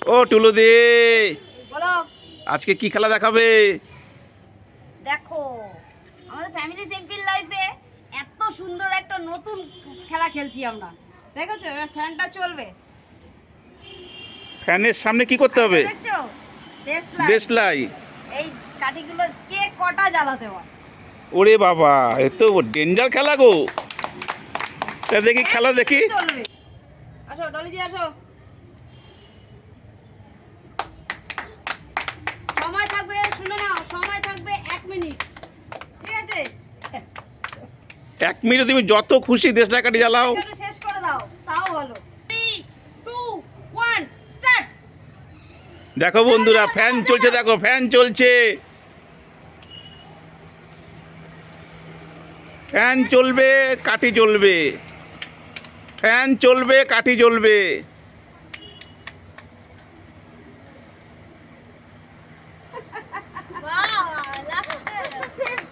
ও টুলুদি, বলো। আজকে কি খেলা দেখাবে? দেখো, আমাদের ফ্যামিলি সিম্পল লাইফে এত সুন্দর একটা নতুন খেলা খেলছি আমরা। দেখেছো, এবার ফ্যানটা চলবে। ফ্যানের সামনে কি করতে হবে? দেখছো, দেশলাই। দেশলাই। এই কাঠিগুলো কে কটা জ্বালাতে হয়। ওরে বাবা, এ তো ডেঞ্জার খেলা গো। তা দেখি খেলা দেখি। চলবে। আসো ডলি দিয়ে আসো। সময় থাকবে, শুনে নাও, সময় থাকবে 1 মিনিট। ঠিক আছে? 1 মিনিটে তুমি যত খুশি দেশলাই কাঠি জ্বালাও। ভিডিওটা শেষ করে দাও, তাও হলো। 3 2 1 স্টার্ট। দেখো বন্ধুরা, ফ্যান চলছে, দেখো ফ্যান চলছে। ফ্যান চলবে, কাঠি জ্বলবে। ফ্যান চলবে, কাঠি জ্বলবে।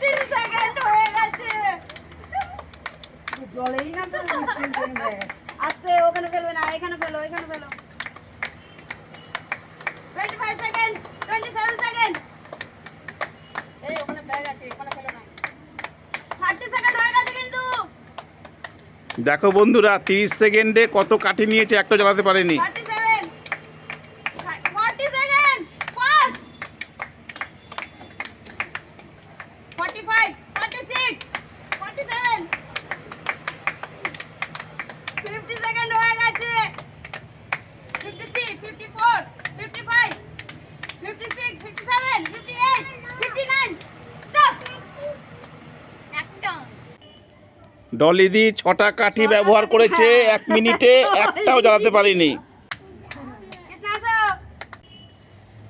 15 সেকেন্ড হয়ে গেছে। জলেই না তো 15 সেকেন্ড। আস্তে, ওখানে ফেলবে না, এখানে ফেলো, এখানে ফেলো। 25 সেকেন্ড, 27 সেকেন্ড। এই ওখানে ব্যাগ আছে, এখানে ফেলো না। 30 সেকেন্ড হয়ে গেছে কিন্তু। দেখো বন্ধুরা, 30 সেকেন্ডে কত কাঠি নিয়েছে, একটা জ্বালাতে পারেনি। 37 40 সেকেন্ড ফাস্ট। 45 46 47 50 সেকেন্ড হয়ে গেছে। 53 54 55 56 57 58 59 স্টপ। ডলিদি 6টা কাঠি ব্যবহার করেছে 1 মিনিটে, একটাও জ্বালাতে পারেনি। কৃষ্ণ আসো।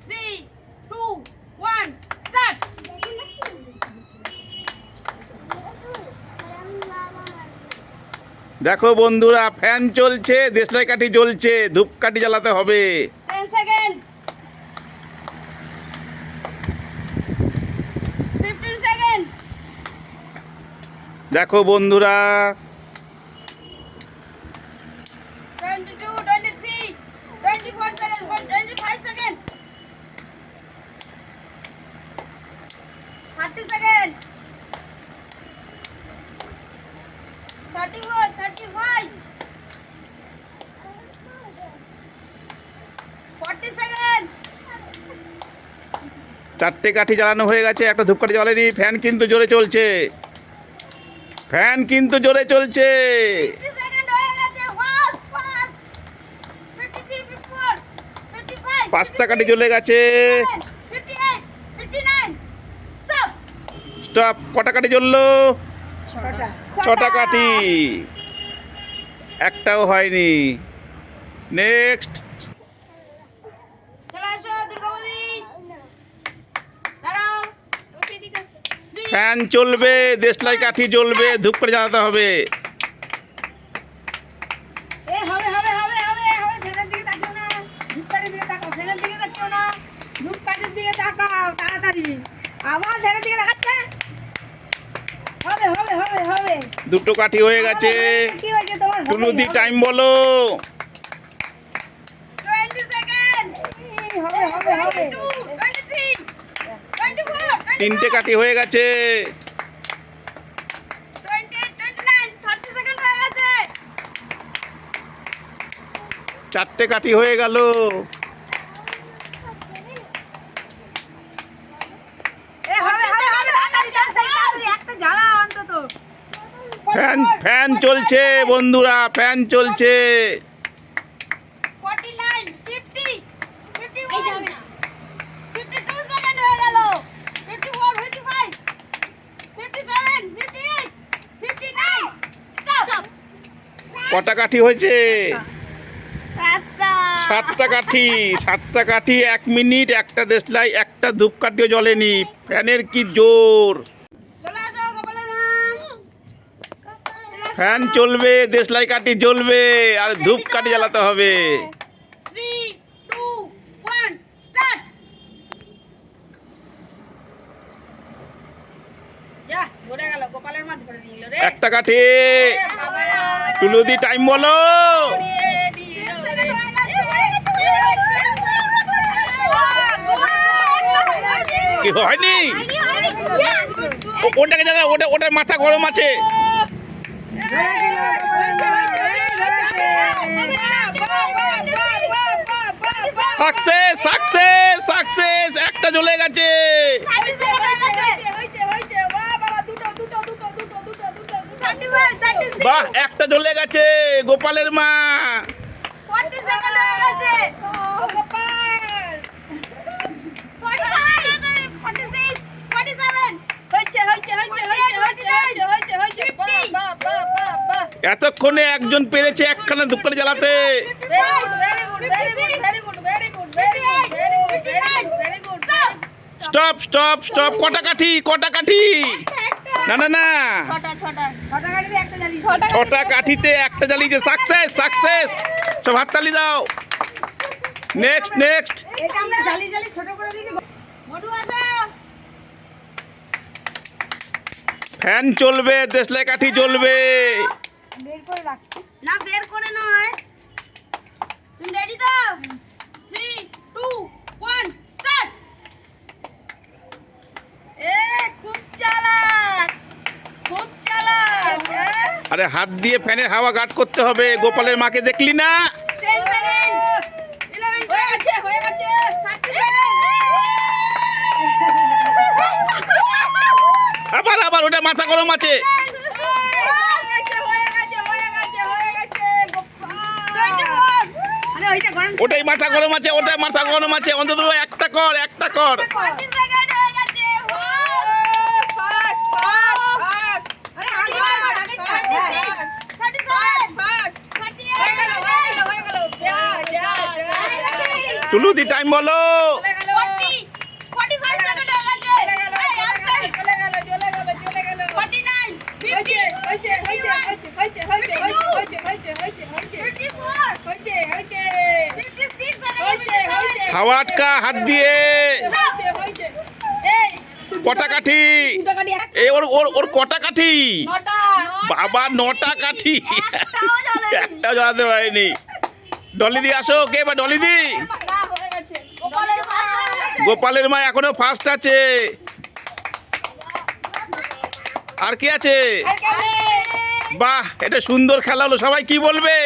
3 2 1 স্টার্ট। দেখো বন্ধুরা, ফ্যান চলছে, দেশলাই কাঠি জ্বলছে, ধূপকাঠি জ্বালাতে হবে। 10 সেকেন্ড। 15 সেকেন্ড। দেখো বন্ধুরা, 22 23 24 সেকেন্ড 25 সেকেন্ড 30 সেকেন্ড 34 35 40 সেকেন্ড 4টে কাঠি জ্বালানো হয়ে গেছে, একটা ধূপকাঠি জ্বালেনি। ফ্যান কিন্তু জোরে চলছে, ফ্যান কিন্তু জোরে চলছে। 50 সেকেন্ড হয়ে গেছে। Fast fast. 53 54 55 5টা কাঠি জ্বলে গেছে। 58 59 স্টপ। স্টপ। কটা কাঠি জ্বললো? 6টা কাঠি, একটাও হয়নি। নেক্সট। চলে আসো দুর্গাবতী। দাঁড়াও। ফ্যান চলবে, দেশলাই কাঠি জ্বলবে, ধূপকাঠি জ্বালাতে হবে। এ হবে হবে হবে হবে হবে। ফ্যানের দিকে তাকিও না, ধূপকাঠির দিকে তাকাও। ফ্যানের দিকে তাকিও না, ধূপকাঠির দিকে তাকাও। তাড়াতাড়ি আবার ফ্যানের দিকে তাকাচ্ছে। হবে হবে হবে হবে। 2টো কাঠি হয়ে গেছে। কি হয়েছে তোমার? টুলুদি টাইম বলো। 20 সেকেন্ড। হবে হবে হবে। 22 23 24 3টে কাঠি হয়ে গেছে। 28 29 30 সেকেন্ড হয়ে গেছে। 4টে কাঠি হয়ে গেল। এ হবে হবে হবে। তাড়াতাড়ি একটা জ্বালা অন্তত। ফ্যান চলছে বন্ধুরা, ফ্যান চলছে। 49 50 51 52 সেকেন্ড হয়ে গেল। 54 55 57 58 59 স্টপ। কটা কাঠি হয়েছে? 7টা। 7টা কাঠি। 7টা কাঠি, 1 মিনিট, একটা দেশলাই, একটা ধূপকাঠিও জ্বলেনি। ফ্যানের কি জোর! চলে আসো গোপালের মা। ফ্যান চলবে, দেশলাই কাঠি জ্বলবে, আর ধূপকাঠি জ্বালাতে হবে। 3 2 1 স্টার্ট। যা ঘুরে গেল, গোপালের মা ধরে নিল রে। একটা কাঠি। বাবা টুলুদি টাইম বলো। হয়ে গেছে। হয়নি ওটাকে জানা ওটার মাথা গরম আছে। সাকসেস সাকসেস সাকসেস, একটা জ্বলে গেছে। বাহ, একটা জ্বলে গেছে গোপালের মা। এতক্ষণে একজন পেরেছে একখানা ধূপকাঠি জ্বালাতে। স্টপ স্টপ স্টপ, কটা কাঠি কটা কাঠি? না না না, ছটা কাঠিতে একটা জ্বালিয়েছে। সাকসেস সাকসেস, সব হাততালি দাও। Next next. ফ্যান চলবে, দেশলাই কাঠি জ্বলবে। না বের করে নয়, তুমি রেডি তো? 3 2 1 স্টার্ট। খুব চালাক, খুব চালাক। আরে হাত দিয়ে ফ্যানের হাওয়া গার্ড করতে হবে। গোপালের মাকে দেখলি না? 10 সেকেন্ড, 11 হয়ে গেছে 30 আবার আবার, ওটা মাথা গরম আছে। ওটাই মাথা গরম আছে, ওটাই মাথা গরম আছে। অন্তত একটা কর, একটা কর। টুলু দি টাইম বলো। হাওয়া আটকা হাত দিয়ে। কটা কাঠি? এই ওর ওর ওর কটা কাঠি? বাবা, 9টা কাঠি, একটাও জ্বালাতে পারিনি। ডলি দি আসো, কে বা ডলি দি? গোপালের মা এখনো ফার্স্ট আছে। আর কি আছে? বাহ, এটা সুন্দর খেলা হলো। সবাই কি বলবে?